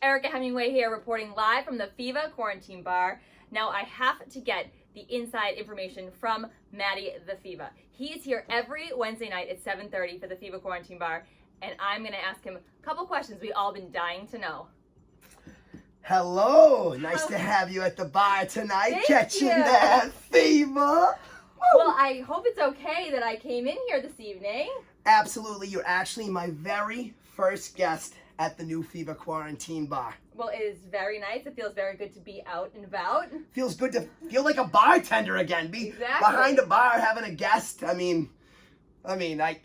Erica Hemingway here, reporting live from the Fevahhh Quarantine bar. Now I have to get the inside information from Matty the Fevahhh. He is here every Wednesday night at 7:30 for the Fevahhh Quarantine bar, and I'm going to ask him a couple questions we all been dying to know. Hello, nice to have you at the bar tonight, Thank catching you. that fever. Well, I hope it's okay that I came in here this evening. Absolutely, you're actually my very first guest at the new Fevahhh Quarantine bar. Well, it is very nice. It feels very good to be out and about. Feels good to feel like a bartender again. Be Exactly. behind a bar having a guest. I mean, I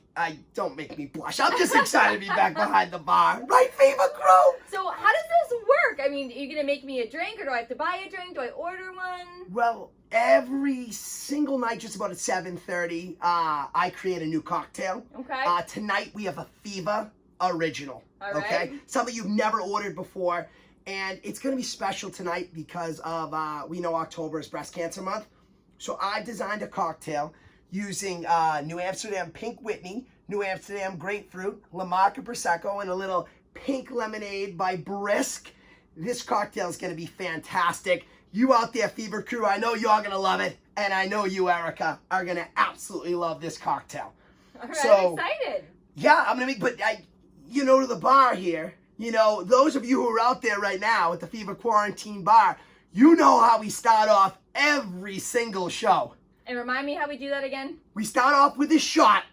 don't make me blush. I'm just excited to be back behind the bar. Right, Fevahhh crew? So how does this work? I mean, are you going to make me a drink, or do I have to buy a drink? Do I order one? Well, every single night, just about at 7:30, I create a new cocktail. Okay. Tonight we have a Fevahhh Original. All right. Okay? Something you've never ordered before. And it's going to be special tonight because of, we know October is Breast Cancer Month. So I designed a cocktail using New Amsterdam Pink Whitney, New Amsterdam Grapefruit, La Marca Prosecco, and a little pink lemonade by Brisk. This cocktail is going to be fantastic. You out there, Fevahhh crew, I know you're going to love it. And I know you, Erica, are going to absolutely love this cocktail. All right, So, I'm excited. yeah, I'm going to make, to the bar here, those of you who are out there right now at the Fevahhh Quarantine bar, you know how we start off every single show. And remind me how we do that again? We start off with a shot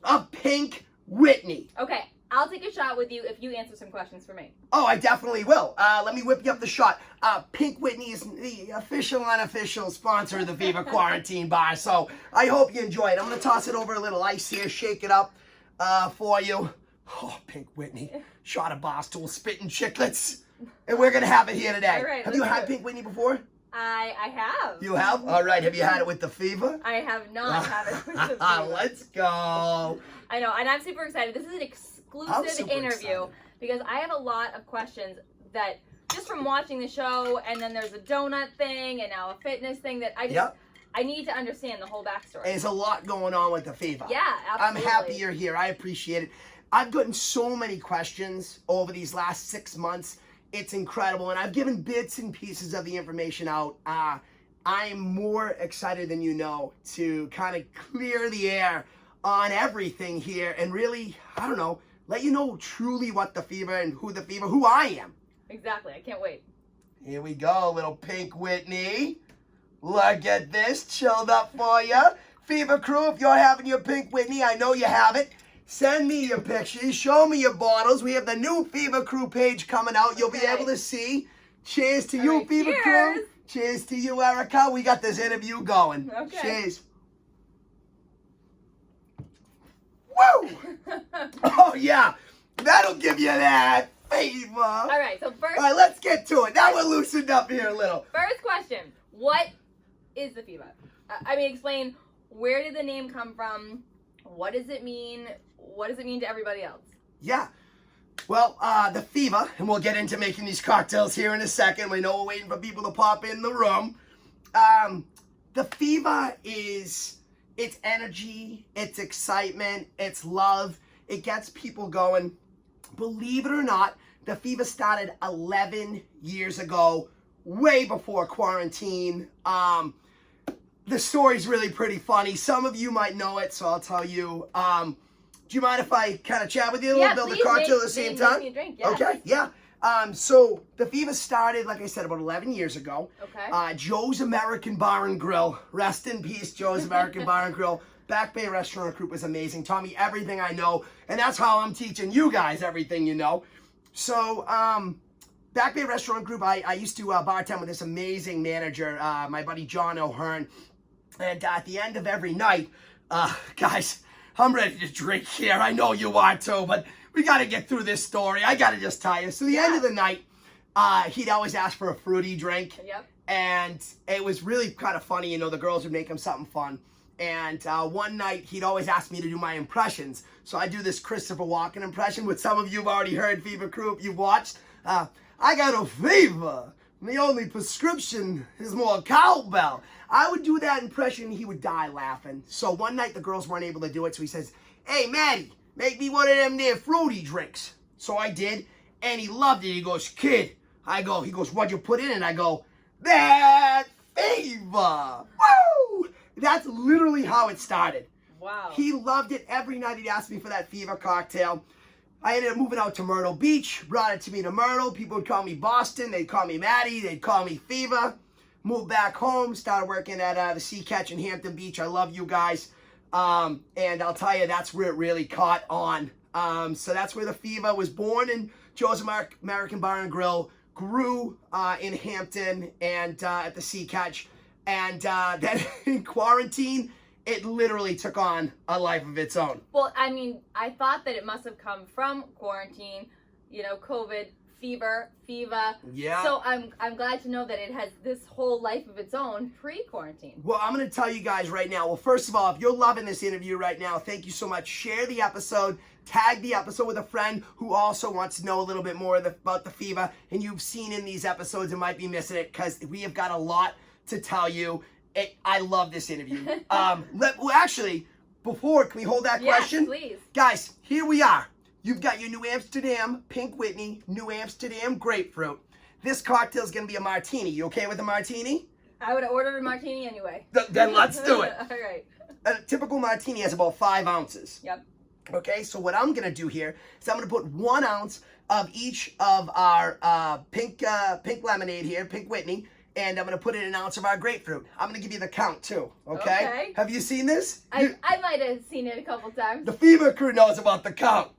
of Pink Whitney. Okay, I'll take a shot with you if you answer some questions for me. Oh, I definitely will. Let me whip you up the shot. Pink Whitney is the official, unofficial sponsor of the Fevahhh Quarantine bar, so I hope you enjoy it. I'm going to toss it over a little ice here, shake it up for you. Oh, Pink Whitney, shot of Barstool spitting chiclets, and we're going to have it here today. All right, have you had Pink Whitney before? I have. You have? All right, have you had it with the Fevahh? I have not had it with the Fevahh. Let's go. I know, and I'm super excited. This is an I'm exclusive super interview excited. because I have a lot of questions that just from watching the show, and then there's a donut thing and now a fitness thing that I just Yep. I need to understand the whole backstory. There's a lot going on with the Fevahh. Yeah, absolutely. I'm happy you're here. I appreciate it. I've gotten so many questions over these last 6 months. It's incredible. And I've given bits and pieces of the information out. I am more excited than you know to kind of clear the air on everything here and really, I don't know, let you know truly what the Fevahh and who I am. Exactly. I can't wait. Here we go, little Pink Whitney. Look at this, chilled up for you. Fevahh crew, if you're having your Pink Whitney, I know you have it. Send me your pictures. Show me your bottles. We have the new Fevahh crew page coming out. You'll be able to see. Cheers to you, right, Fevahh crew. cheers. Cheers to you, Erica. We got this interview going. Okay. Cheers. Woo! Oh, yeah. That'll give you that Fevahh. All right, so first, All right, let's get to it. Now we're loosened up here a little. first question. What is the Fevahh? Explain, where did the name come from? What does it mean? What does it mean to everybody else? Yeah. Well, the Fevahh, and we'll get into making these cocktails here in a second. We know we're waiting for people to pop in the room. The Fevahh is, it's energy, it's excitement, it's love. It gets people going. Believe it or not, the Fevahh started 11 years ago, way before quarantine. The story's really pretty funny. Some of you might know it, so I'll tell you. Do you mind if I kind of chat with you a little, build a cocktail at the same time? Make me a drink, yeah. Okay, yeah. So the Fevahh started, like I said, about 11 years ago. Okay. Joe's American Bar and Grill. Rest in peace, Joe's American Bar and Grill. Back Bay Restaurant Group was amazing. Taught me everything I know, and that's how I'm teaching you guys everything you know. So, Back Bay Restaurant Group, I used to bartend with this amazing manager, my buddy John O'Hearn. And at the end of every night, guys, I'm ready to drink here. I know you are too, but we got to get through this story. I got to just tell you. So the end of the night, he'd always ask for a fruity drink. Yep. And it was really kind of funny. The girls would make him something fun. And one night, he'd always ask me to do my impressions. So I do this Christopher Walken impression, which some of you have already heard, Fevahh crew, if you've watched. I got a fever. The only prescription is more cowbell. I would do that impression, and he would die laughing. So one night, the girls weren't able to do it, so he says, hey, Maddie, make me one of them there fruity drinks. So I did, and he loved it. He goes, kid, he goes, what'd you put in it? I go, that Fevahhh. Woo! That's literally how it started. Wow. He loved it. Every night he'd ask me for that Fevahhh cocktail. I ended up moving out to Myrtle Beach, brought it to me to Myrtle. People would call me Boston. They'd call me Maddie. They'd call me Fevahhh. Moved back home, started working at the Sea Catch in Hampton Beach. I love you guys. And I'll tell you, that's where it really caught on. So that's where the Fevahhh was born, and Joe's American Bar and Grill grew in Hampton and at the Sea Catch. And then in quarantine, it literally took on a life of its own. Well, I mean, I thought that it must have come from quarantine, you know, COVID, fever, Fevahh. Yeah. So I'm glad to know that it has this whole life of its own pre-quarantine. Well, I'm going to tell you guys right now. Well, first of all, if you're loving this interview right now, thank you so much. Share the episode. Tag the episode with a friend who also wants to know a little bit more about the Fevahh. And you've seen in these episodes and might be missing it because we have got a lot to tell you. I love this interview. Well, actually, can we hold that question? Yes, please. Guys, here we are. You've got your New Amsterdam Pink Whitney, New Amsterdam Grapefruit. This cocktail is going to be a martini. You okay with a martini? I would have ordered a martini anyway. Then let's do it. All right. A typical martini has about 5 ounces. Yep. Okay, so what I'm going to do here is I'm going to put 1 ounce of each of our pink lemonade here, Pink Whitney, and I'm going to put in 1 ounce of our grapefruit. I'm going to give you the count too, okay? Have you seen this? I might have seen it a couple times. The Fevahhh crew knows about the count.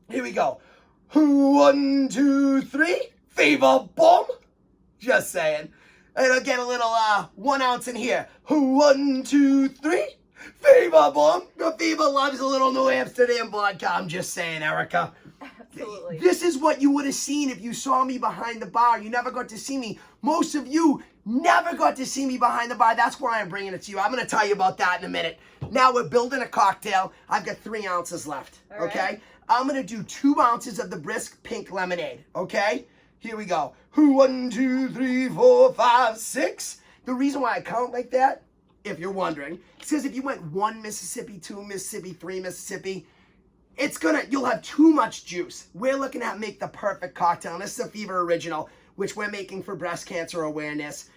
Here we go. 1, 2, 3. Fevahhh, boom. Just saying. And I'll get a little 1 ounce in here. 1, 2, 3. Fevahhh, boom. The Fevahh loves a little New Amsterdam vodka. I'm just saying, Erica. Absolutely. This is what you would have seen if you saw me behind the bar. You never got to see me. Most of you never got to see me behind the bar. That's why I'm bringing it to you. I'm going to tell you about that in a minute. Now we're building a cocktail. I've got 3 ounces left. All right. Okay? I'm going to do 2 ounces of the brisk pink lemonade. Okay? Here we go. 1, 2, 3, 4, 5, 6. The reason why I count like that, if you're wondering, is because if you went 1 Mississippi, 2 Mississippi, 3 Mississippi, you'll have too much juice. We're looking at make the perfect cocktail. And this is a Fevahhh original, which we're making for breast cancer awareness.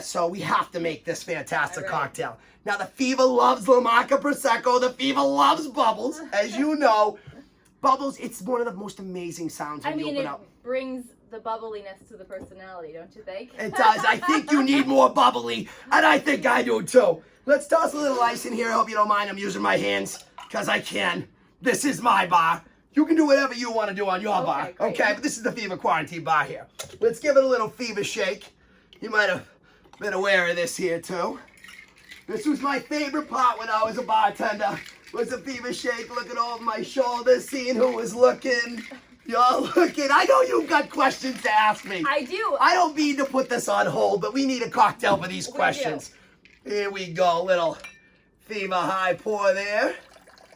So we have to make this fantastic cocktail. Now the Fevahhh loves La Marca Prosecco. The Fevahhh loves bubbles, as you know. Bubbles, it's one of the most amazing sounds when you open up. It brings the bubbliness to the personality, don't you think? It does. I think you need more bubbly, and I think I do too. Let's toss a little ice in here. I hope you don't mind. I'm using my hands, because I can. This is my bar. You can do whatever you want to do on your bar. Great. Okay, but this is the Fevahhh Quarantine bar here. Let's give it a little Fevahhh shake. You might have been aware of this here too. This was my favorite part when I was a bartender. Was a Fevahhh shake, looking over my shoulder, seeing who was looking. Y'all looking. I know you've got questions to ask me. I do. I don't mean to put this on hold, but we need a cocktail for these questions. Here we go. Little Fevahhh high pour there.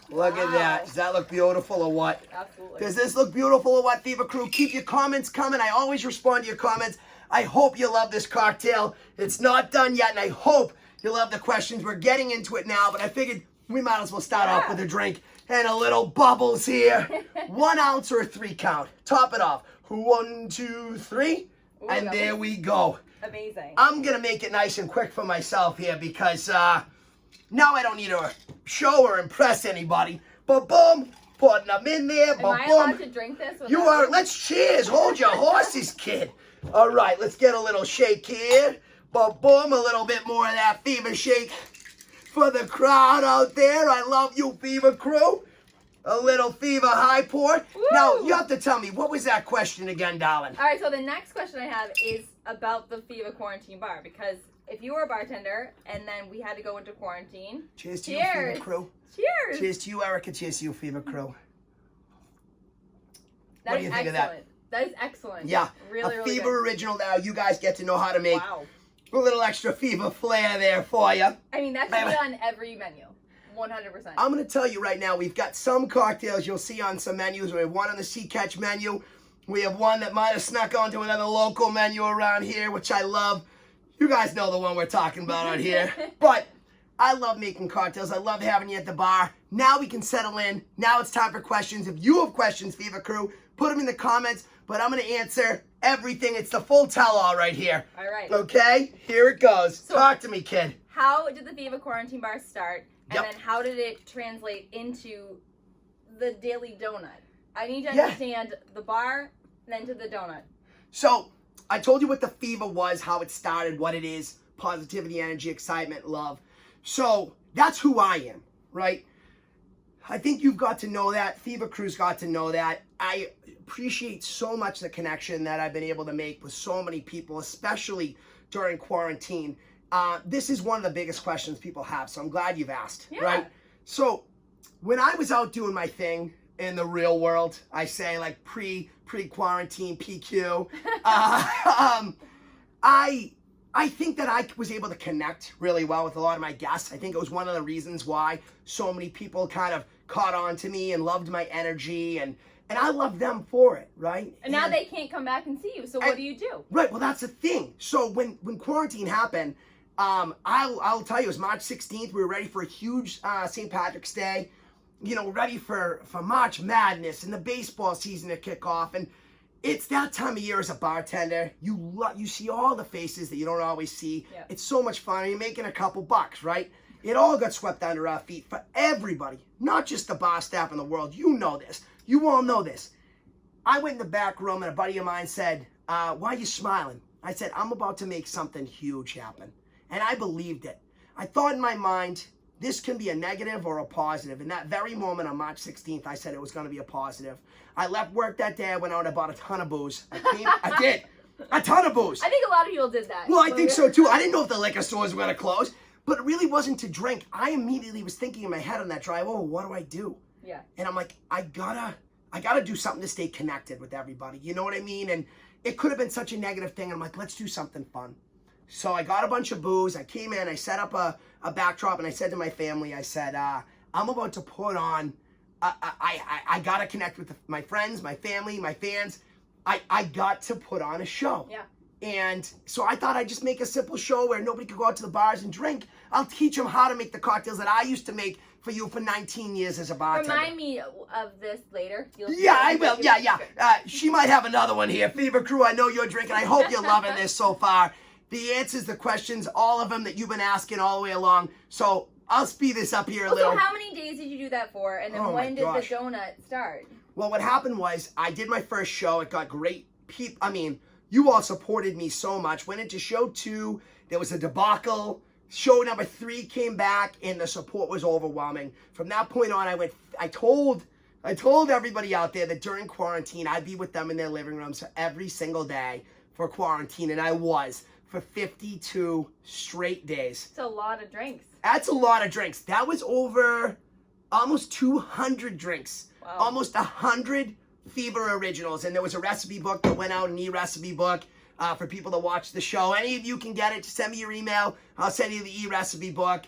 Look at that. Does that look beautiful or what? Absolutely. Does this look beautiful or what, Fevahhh crew? Keep your comments coming. I always respond to your comments. I hope you love this cocktail. It's not done yet, and I hope you love the questions. We're getting into it now, but I figured we might as well start off with a drink and a little bubbles here. 1 ounce or a 3 count. Top it off. 1, 2, 3. Ooh, and there we go. Amazing. I'm going to make it nice and quick for myself here because now I don't need to show or impress anybody. But boom, putting them in there. Am I allowed to drink this? You are. Let's cheers. Hold your horses, kid. All right, let's get a little shake here. But boom, a little bit more of that Fevahh shake for the crowd out there. I love you, Fevahh crew. A little Fevahh high pour. Woo! Now, you have to tell me, what was that question again, darling? All right, so the next question I have is about the Fevahh Quarantine bar, because if you were a bartender and then we had to go into quarantine. Cheers to you, Fevahh crew. Cheers. Cheers to you, Erica. Cheers to you, Fevahh crew. What do you think of that? That is excellent. Yeah, really, a really Fevahh good. original now. You guys get to know how to make Wow. a little extra Fevahh flair there for you. I mean, that should be on every menu. 100%. I'm going to tell you right now, we've got some cocktails you'll see on some menus. We have one on the Sea Catch menu. We have one that might have snuck onto another local menu around here, which I love. You guys know the one we're talking about out here. But I love making cocktails. I love having you at the bar. Now we can settle in. Now it's time for questions. If you have questions, Fevahh crew, put them in the comments. but I'm going to answer everything. It's the full tell-all right here. All right. Okay, here it goes. So, talk to me, kid. How did the Fevahhh Quarantine Bar start? And Yep. then how did it translate into the daily donut? I need to Yeah. understand the bar, then to the donut. So, I told you what the Fevahhh was, how it started, what it is. Positivity, energy, excitement, love. So, that's who I am, right? I think you've got to know that. Fevahhh Crew's got to know that. I appreciate so much the connection that I've been able to make with so many people, especially during quarantine. This is one of the biggest questions people have, so I'm glad you've asked, right? So, when I was out doing my thing in the real world, I say like pre-quarantine PQ, I think that I was able to connect really well with a lot of my guests. I think it was one of the reasons why so many people kind of caught on to me and loved my energy, and I love them for it, right? And now they can't come back and see you, so what do you do? Right, well, that's the thing. So when quarantine happened, I'll tell you, it was March 16th. We were ready for a huge St. Patrick's Day. You know, ready for March Madness and the baseball season to kick off. And it's that time of year as a bartender. You see all the faces that you don't always see. Yeah. It's so much fun. You're making a couple bucks, right? It all got swept under our feet for everybody, not just the bar staff in the world. You know this. You all know this. I went in the back room and a buddy of mine said, why are you smiling? I said, I'm about to make something huge happen. And I believed it. I thought in my mind, this can be a negative or a positive. In that very moment on March 16th, I said it was going to be a positive. I left work that day. I went out and I bought a ton of booze. I did. A ton of booze. I think a lot of people did that. Well, I think so too. I didn't know if the liquor stores were going to close, but it really wasn't to drink. I immediately was thinking in my head on that drive, oh, what do I do? Yeah. And I'm like, I gotta do something to stay connected with everybody. You know what I mean? And it could have been such a negative thing. I'm like, let's do something fun. So I got a bunch of booze. I came in, I set up a backdrop, and I said to my family, I said, I'm about to put on, I got to connect with my friends, my family, my fans. I got to put on a show. Yeah. And so I thought I'd just make a simple show where nobody could go out to the bars and drink. I'll teach them how to make the cocktails that I used to make for you for 19 years as a bartender. Remind me of this later. Yeah, I will. Yeah. She might have another one here. Fevahhh Crew, I know you're drinking. I hope you're loving this so far. The answers, the questions, all of them that you've been asking all the way along. So I'll speed this up here a little. So how many days did you do that for? And then when did the donut start? Well, what happened was I did my first show. It got great. I mean, you all supported me so much. Went into show 2. There was a debacle. Show number 3 came back, and the support was overwhelming. From that point on, I told everybody out there that during quarantine, I'd be with them in their living rooms every single day for quarantine, and I was for 52 straight days. It's a lot of drinks. That's a lot of drinks. That was over almost 200 drinks. Wow. Almost 100 Fevahhh originals. And there was a recipe book that went out, an e-recipe book for people to watch the show. Any of you can get it. Just send me your email. I'll send you the e-recipe book.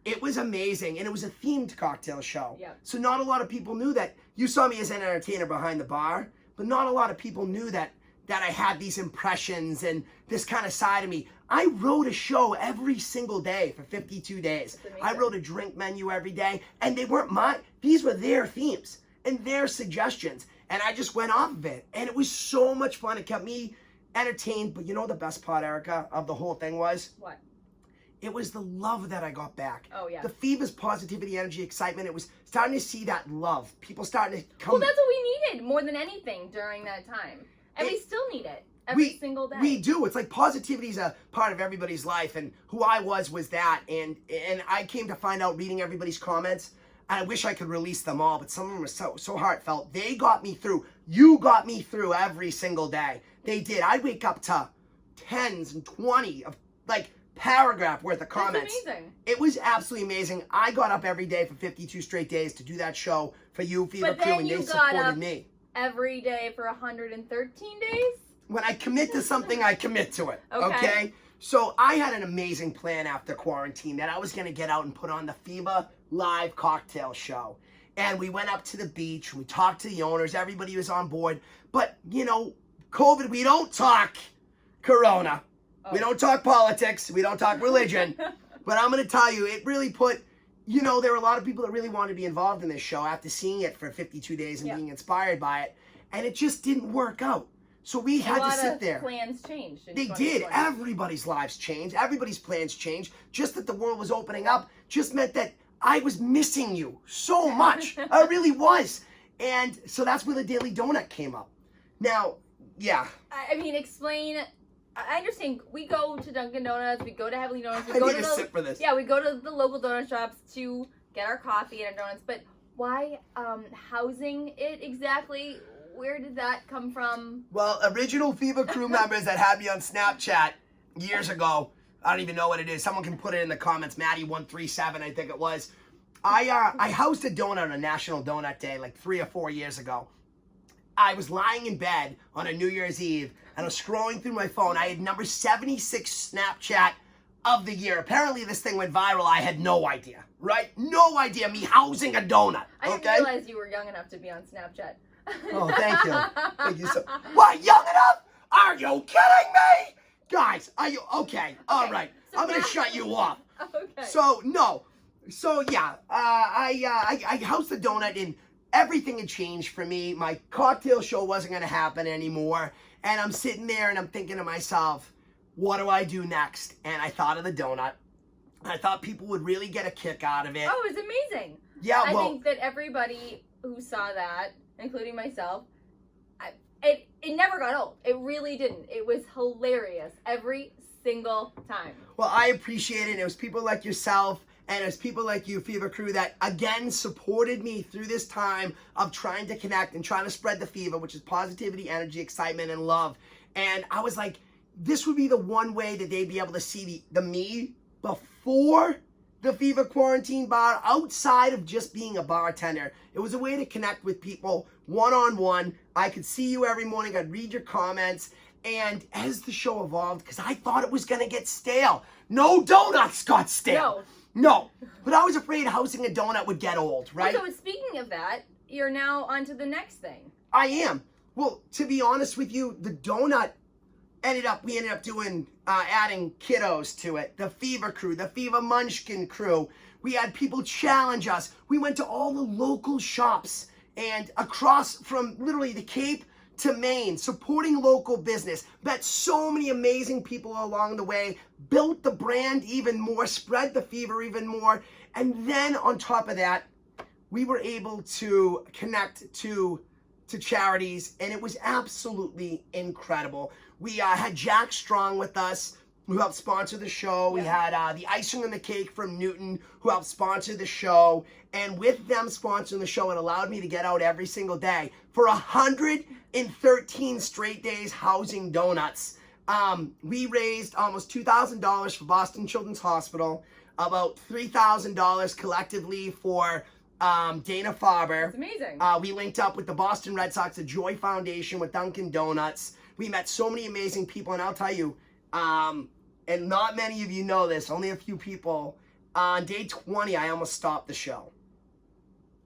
It was amazing. And it was a themed cocktail show. Yeah. So not a lot of people knew that. You saw me as an entertainer behind the bar, but not a lot of people knew that I had these impressions and this kind of side of me. I wrote a show every single day for 52 days. I wrote a drink menu every day, and they weren't mine. These were their themes and their suggestions, and I just went off of it, and it was so much fun. It kept me entertained, but you know the best part, Erica, of the whole thing was? What? It was the love that I got back. Oh, yeah. The Fevahh's positivity, energy, excitement. It was starting to see that love. People starting to come. Well, that's what we needed more than anything during that time. And we still need it every single day. We do. It's like positivity is a part of everybody's life, and who I was that. And I came to find out reading everybody's comments. And I wish I could release them all, but some of them were so heartfelt. They got me through. You got me through every single day. They did. I'd wake up to 10s and 20 of like paragraph worth of comments. That's amazing. It was absolutely amazing. I got up every day for 52 straight days to do that show for you, Fevahhh Crew, and they supported me. Every day for 113 days? When I commit to something, I commit to it. Okay? So I had an amazing plan after quarantine that I was going to get out and put on the Fevahhh live cocktail show. And we went up to the beach. We talked to the owners. Everybody was on board. But, you know, COVID, we don't talk Corona. Oh. We don't talk politics. We don't talk religion. But I'm going to tell you, it really put, you know, there were a lot of people that really wanted to be involved in this show after seeing it for 52 days and being inspired by it. and it just didn't work out. So we had to sit there. Plans changed. They did. Everybody's lives changed. Everybody's plans changed. Just that the world was opening up just meant that I was missing you so much. I really was. And so that's where the Daily Donut came up. Now, yeah. I mean, explain. I understand. We go to Dunkin' Donuts. We go to Heavenly Donuts. We I go need to a sip for this. Yeah, we go to the local donut shops to get our coffee and our donuts. But why housing it exactly? Where did that come from? Well, original Fevahhh crew members that had me on Snapchat years ago, I don't even know what it is. Someone can put it in the comments. Maddie137, I think it was. I housed a donut on a National Donut Day like 3 or 4 years ago. I was lying in bed on a New Year's Eve, and I was scrolling through my phone. I had number 76 Snapchat of the year. Apparently this thing went viral. I had no idea, right? No idea me housing a donut, I didn't realize you were young enough to be on Snapchat. Oh, thank you. Thank you so. What, young enough? Are you kidding me? Guys, are you okay? All right. So I'm going to shut you off. Okay. So, no. So, yeah, I housed the donut, and everything had changed for me. My cocktail show wasn't going to happen anymore. And I'm sitting there, and I'm thinking to myself, what do I do next? And I thought of the donut. I thought people would really get a kick out of it. Oh, it was amazing. Yeah, I well, think that everybody who saw that, including myself, it never got old. It really didn't. It was hilarious every single time. well, I appreciate it. It was people like yourself, and it was people like you, Fevahhh crew, that again supported me through this time of trying to connect and trying to spread the Fevahhh, which is positivity, energy, excitement, and love. And I was like, this would be the one way that they'd be able to see the me before the Fevahhh Quarantine bar, outside of just being a bartender. It was a way to connect with people one-on-one. I could see you every morning. I'd read your comments. And as the show evolved, because I thought it was going to get stale. No donuts got stale. No. But I was afraid housing a donut would get old, right? So speaking of that, you're now on to the next thing. I am. Well, to be honest with you, the donut we ended up doing, adding kiddos to it. The Fevahhh crew, the Fevahhh Munchkin crew. We had people challenge us. We went to all the local shops and across from literally the Cape to Maine, supporting local business. Met so many amazing people along the way, built the brand even more, spread the Fevahhh even more. And then on top of that, we were able to connect to charities, and it was absolutely incredible. We had Jack Strong with us, who helped sponsor the show. We had the icing on the cake from Newton, who helped sponsor the show. And with them sponsoring the show, it allowed me to get out every single day for 113 straight days housing donuts. We raised almost $2,000 for Boston Children's Hospital, about $3,000 collectively for Dana-Farber. It's amazing. We linked up with the Boston Red Sox, the Joy Foundation, with Dunkin' Donuts. We met so many amazing people, and I'll tell you, and not many of you know this, only a few people, on day 20, I almost stopped the show.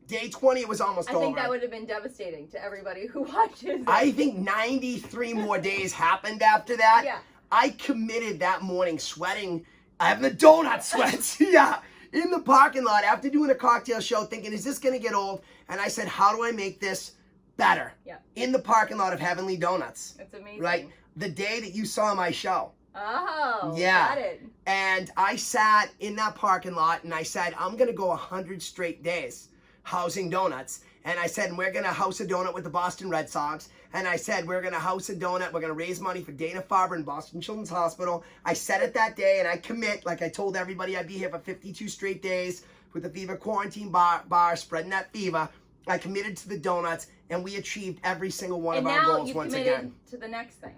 Day 20, it was almost over. I think that would have been devastating to everybody who watches. I think 93 more days happened after that. Yeah. I committed that morning sweating, having the donut sweats, yeah, in the parking lot after doing a cocktail show, thinking, is this going to get old? And I said, how do I make this better? Yeah. In the parking lot of Heavenly Donuts. It's amazing. Right? The day that you saw my show. Oh, yeah. Got it. And I sat in that parking lot and I said, I'm going to go 100 straight days housing donuts. And I said, we're going to house a donut with the Boston Red Sox. And I said, we're going to house a donut. We're going to raise money for Dana-Farber and Boston Children's Hospital. I said it that day, and I commit, like I told everybody, I'd be here for 52 straight days with the Fevahhh Quarantine bar, spreading that Fevahhh. I committed to the donuts, and we achieved every single one of our goals once again. And now you've committed to the next thing.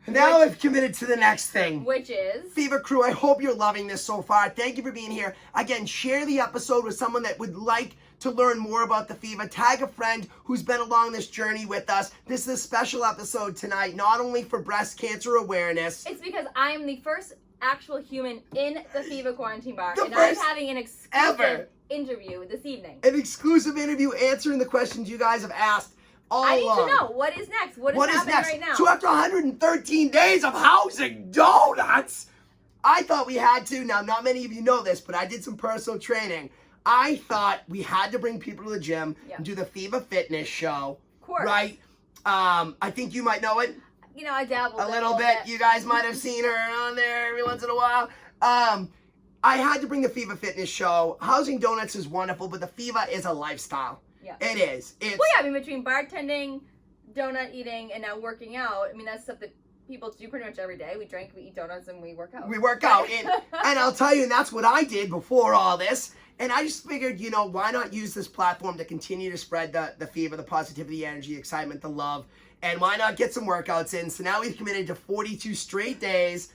And now I've committed to the next thing. Which is? Fevahhh crew, I hope you're loving this so far. Thank you for being here. Again, share the episode with someone that would like to learn more about the Fevahh. Tag a friend who's been along this journey with us. This is a special episode tonight, not only for breast cancer awareness. It's because I am the first actual human in the Fevahh Quarantine bar. The And first I'm having an exclusive ever interview this evening. An exclusive interview answering the questions you guys have asked all I need along. to know, what is next? What is happening next? right now? So after 113 days of housing donuts, I thought we had to. Now, not many of you know this, but I did some personal training. I thought we had to bring people to the gym and do the Fevahh Fitness show. Of course. Right? I think you might know it. You know, I dabbled A little bit. You guys might have seen her on there every once in a while. I had to bring the Fevahhh Fitness show. Housing donuts is wonderful, but the Fevahhh is a lifestyle. Yeah. It is. It's, well, yeah, I mean, between bartending, donut eating, and now working out, I mean, that's stuff that people do pretty much every day. We drink, we eat donuts, and we work out. We work out. And I'll tell you, and that's what I did before all this. And I just figured, you know, why not use this platform to continue to spread the Fevahhh, the positivity, the energy, excitement, the love, and why not get some workouts in? So now we've committed to 42 straight days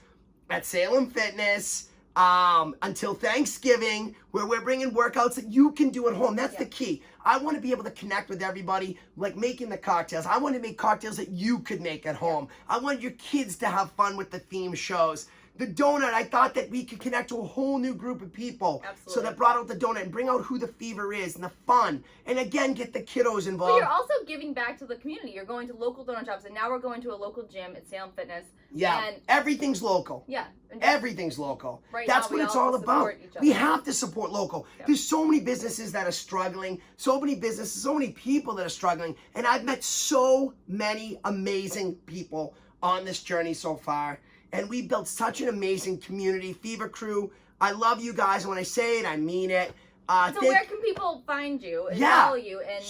at Salem Fitness until Thanksgiving, where we're bringing workouts that you can do at home. That's the key. I want to be able to connect with everybody, like making the cocktails. I want to make cocktails that you could make at home. I want your kids to have fun with the theme shows. The donut, I thought that we could connect to a whole new group of people. Absolutely. So that brought out the donut and bring out who the Fevahhh is and the fun. And again, get the kiddos involved. But you're also giving back to the community. You're going to local donut shops, and now we're going to a local gym at Salem Fitness. Yeah, and everything's local. Yeah. Everything's local. Right That's now, what we it's all all about. support each other. We have to support local. Yep. There's so many businesses that are struggling, so many businesses, so many people that are struggling, and I've met so many amazing people on this journey so far, and we built such an amazing community. Fevahhh crew, I love you guys. When I say it, I mean it. So where can people find you and follow you? And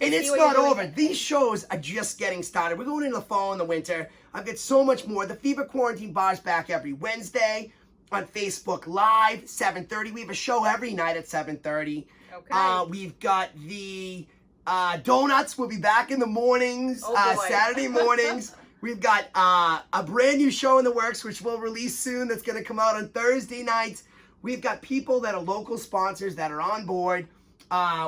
it's not over. These shows are just getting started. We're going into the fall and the winter. I've got so much more. The Fevahhh Quarantine Bar's back every Wednesday on Facebook Live, 7:30. We have a show every night at 7:30. Okay. We've got the donuts. We'll be back in the mornings, Saturday mornings. We've got a brand new show in the works, which we'll release soon. That's going to come out on Thursday nights. We've got people that are local sponsors that are on board.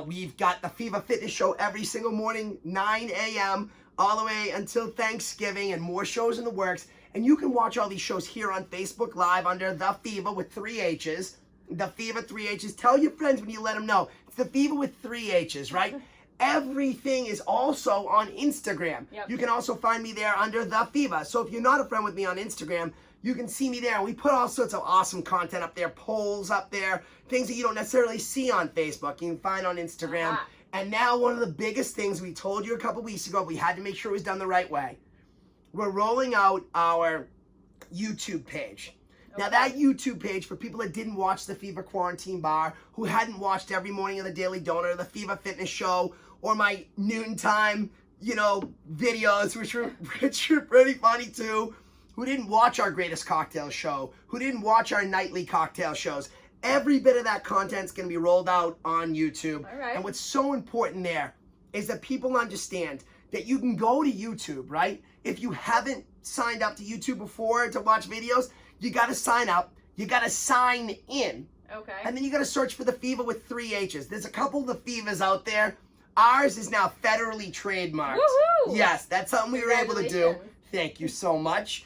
We've got the Fevahhh Fitness show every single morning, 9 a.m. all the way until Thanksgiving, and more shows in the works. And you can watch all these shows here on Facebook Live under The Fevahh with 3 H's. The Fevahh 3 H's. Tell your friends when you let them know. It's The Fevahh with 3 H's, right? Everything is also on Instagram. Yep. You can also find me there under The Fevahh. So if you're not a friend with me on Instagram, you can see me there. We put all sorts of awesome content up there, polls up there, things that you don't necessarily see on Facebook. You can find on Instagram. And now one of the biggest things we told you a couple weeks ago, we had to make sure it was done the right way. We're rolling out our YouTube page. Now that YouTube page, for people that didn't watch the Fevahhh Quarantine Bar, who hadn't watched every morning of the Daily Donut or the Fevahh Fitness show, or my noontime, videos, which were pretty funny too, who didn't watch our greatest cocktail show, who didn't watch our nightly cocktail shows, every bit of that content is going to be rolled out on YouTube. All right. And what's so important there is that people understand that you can go to YouTube, right? If you haven't signed up to YouTube before to watch videos, you got to sign up. You got to sign in. Okay. And then you got to search for the Fevahh with 3 H's. There's a couple of the Fevahhs out there. Ours is now federally trademarked. Woohoo! Yes, that's something we were able to do. Thank you so much.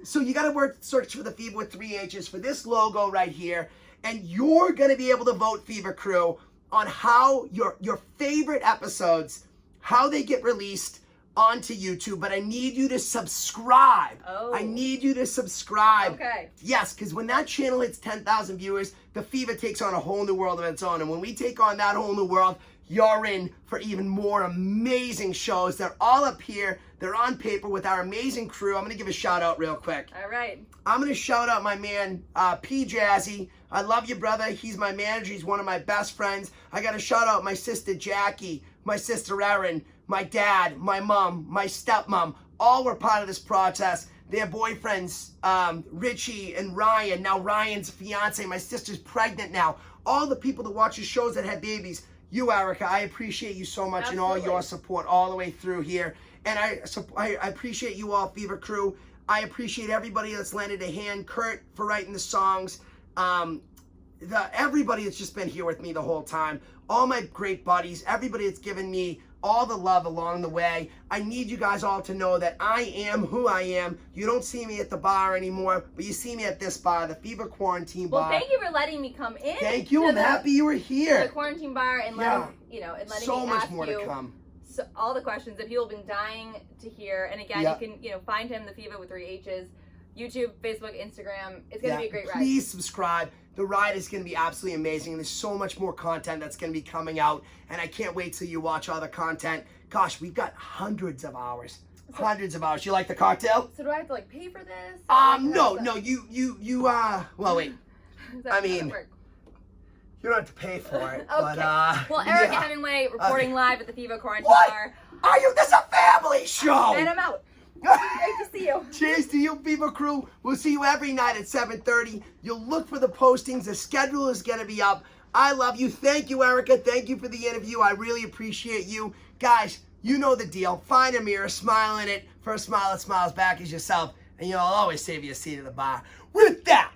So you got to search for the Fevahh with 3 H's for this logo right here. And you're going to be able to vote, Fevahh crew, on how your favorite episodes, how they get released onto YouTube. But I need you to subscribe. Oh. I need you to subscribe. Okay. Yes, because when that channel hits 10,000 viewers, the Fevahh takes on a whole new world of its own. And when we take on that whole new world, you're in for even more amazing shows. They're all up here. They're on paper with our amazing crew. I'm going to give a shout out real quick. All right. I'm going to shout out my man, P. Jazzy. I love you, brother. He's my manager. He's one of my best friends. I got to shout out my sister, Jackie, my sister, Erin, my dad, my mom, my stepmom. All were part of this process. Their boyfriends, Richie and Ryan. Now Ryan's fiance. My sister's pregnant now. All the people that watch the shows that had babies. You, Erica, I appreciate you so much. Absolutely. And all your support all the way through here. And I appreciate you all, Fevahh crew. I appreciate everybody that's lended a hand. Kurt for writing the songs. Everybody that's just been here with me the whole time. All my great buddies. Everybody that's given me all the love along the way. I need you guys all to know that I am who I am. You don't see me at the bar anymore, but you see me at this bar, the Fevahh Quarantine Bar. Well, thank you for letting me come in. Thank you. I'm happy you were here. The Quarantine Bar and letting and letting so me much ask more you to come. So all the questions that people have been dying to hear. And again, you can find him, the Fevahh with 3 H's, YouTube, Facebook, Instagram. It's going to be a great ride. Please subscribe. The ride is going to be absolutely amazing. And there's so much more content that's going to be coming out. And I can't wait till you watch all the content. Gosh, we've got hundreds of hours. Hundreds of hours. You like the cocktail? So do I have to like pay for this? No, well, wait. I mean, you don't have to pay for it. Okay. But, well, Erica yeah. Hemingway reporting live at the Fevahhh Quarantine What? Bar. Are you? This is a family show. And I'm out. Great to see you. Cheers to you, Fevahhh crew. We'll see you every night at 7:30. You'll look for the postings. The schedule is going to be up. I love you. Thank you, Erica. Thank you for the interview. I really appreciate you. Guys, you know the deal. Find a mirror, smile in it. First smile that smiles back is yourself, and you'll always save you a seat at the bar. With that,